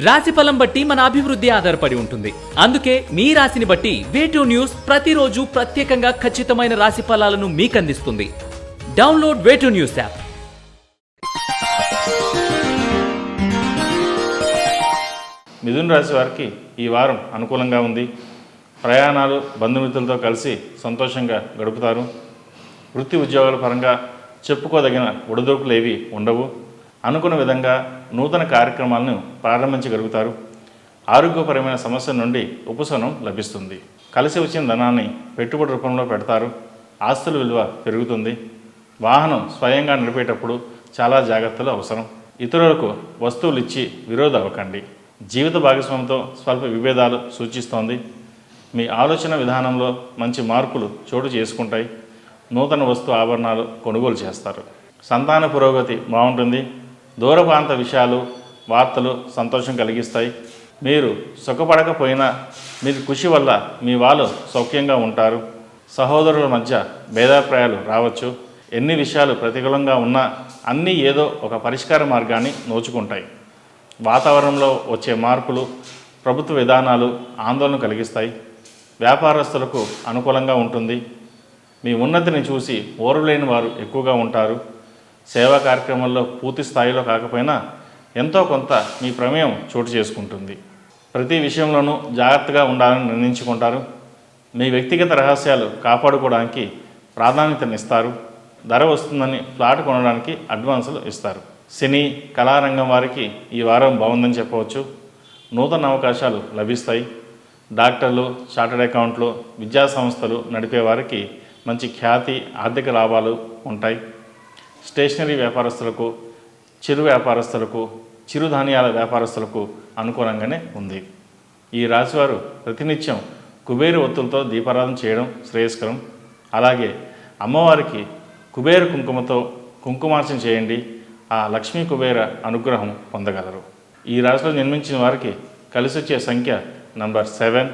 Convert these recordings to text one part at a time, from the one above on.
రాశిఫలం బట్టి మన అభివృద్ధి ఆధారపడి ఉంటుంది. అందుకే మీ రాశిని బట్టి వే2 న్యూస్ ప్రతిరోజు ప్రత్యేకంగా ఖచ్చితమైన రాశి ఫలాలను మీకు అందిస్తుంది. Download Way2 news app. మిథున రాశి వారికి ఈ వారం అనుకూలంగా ఉంది. ప్రయాణాలు, బంధుమిత్రులతో కలిసి సంతోషంగా గడుపుతారు. వృత్తి ఉద్యోగాల పరంగా చెప్పుకోదగిన ఒడిదొడుకులు ఏవి ఉండవు. అనుకున్న విధంగా నూతన కార్యక్రమాలను ప్రారంభించగలుగుతారు. ఆరోగ్యపరమైన సమస్యల నుండి ఉపశమనం లభిస్తుంది. కలిసి వచ్చిన ధనాన్ని పెట్టుబడి రూపంలో పెడతారు. ఆస్తుల విలువ పెరుగుతుంది. వాహనం స్వయంగా నడిపేటప్పుడు చాలా జాగ్రత్తలు అవసరం. ఇతరులకు వస్తువులు ఇచ్చి విరోధ అవ్వకండి. జీవిత భాగస్వామితో స్వల్ప విభేదాలు సూచిస్తోంది. మీ ఆలోచన విధానంలో మంచి మార్పులు చోటు చేసుకుంటాయి. నూతన వస్తు ఆభరణాలు కొనుగోలు చేస్తారు. సంతాన పురోగతి బాగుంటుంది. దూర ప్రాంత విషయాలు, వార్తలు సంతోషం కలిగిస్తాయి. మీరు సుఖపడకపోయినా మీరు కృషి వల్ల మీ వాళ్ళు సౌఖ్యంగా ఉంటారు. సహోదరుల మధ్య భేదాభిప్రాయాలు రావచ్చు. ఎన్ని విషయాలు ప్రతికూలంగా ఉన్నా అన్నీ ఏదో ఒక పరిష్కార మార్గాన్ని నోచుకుంటాయి. వాతావరణంలో వచ్చే మార్పులు, ప్రభుత్వ విధానాలు ఆందోళన కలిగిస్తాయి. వ్యాపారస్తులకు అనుకూలంగా ఉంటుంది. మీ ఉన్నతిని చూసి ఓర్వలేని వారు ఎక్కువగా ఉంటారు. సేవా కార్యక్రమాల్లో పూర్తి స్థాయిలో కాకపోయినా ఎంతో కొంత మీ ప్రమేయం చోటు చేసుకుంటుంది. ప్రతి విషయంలోనూ జాగ్రత్తగా ఉండాలని నిర్ణయించుకుంటారు. మీ వ్యక్తిగత రహస్యాలు కాపాడుకోవడానికి ప్రాధాన్యతనిస్తారు. ధర వస్తుందని ఫ్లాట్ కొనడానికి అడ్వాన్సులు ఇస్తారు. సినీ, కళారంగం వారికి ఈ వారం బాగుందని చెప్పవచ్చు. నూతన అవకాశాలు లభిస్తాయి. డాక్టర్లు, చార్టర్డ్ అకౌంట్లు, విద్యా సంస్థలు నడిపే వారికి మంచి ఖ్యాతి, ఆర్థిక లాభాలు ఉంటాయి. స్టేషనరీ వ్యాపారస్తులకు, చిరు వ్యాపారస్తులకు, చిరుధాన్యాల వ్యాపారస్తులకు అనుకూలంగానే ఉంది. ఈ రాశివారు ప్రతినిత్యం కుబేరు ఒత్తులతో దీపారాధన చేయడం శ్రేయస్కరం. అలాగే అమ్మవారికి కుబేర కుంకుమతో కుంకుమార్చన చేయండి. ఆ లక్ష్మీ కుబేర అనుగ్రహం పొందగలరు. ఈ రాశిలో జన్మించిన వారికి కలిసొచ్చే సంఖ్య నంబర్ 7,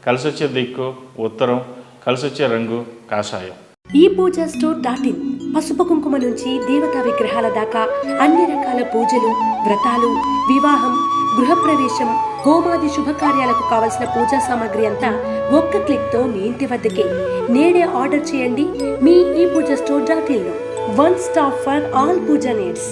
కలిసొచ్చే దిక్కు ఉత్తరం, కలిసొచ్చే రంగు కాషాయం. ePoojaStore.in పసుపు కుంకుమ నుంచి దేవతా విగ్రహాల దాకా అన్ని రకాల పూజలు, వ్రతాలు, వివాహం, గృహప్రవేశం, హోమాది శుభకార్యాలకు కావలసిన పూజా సామాగ్రి అంతా ఒక్క క్లిక్తో మీ ఇంటి వద్దకే. నేడే ఆర్డర్ చేయండి మీ ePoojaStore.in లో. One stop for all puja needs.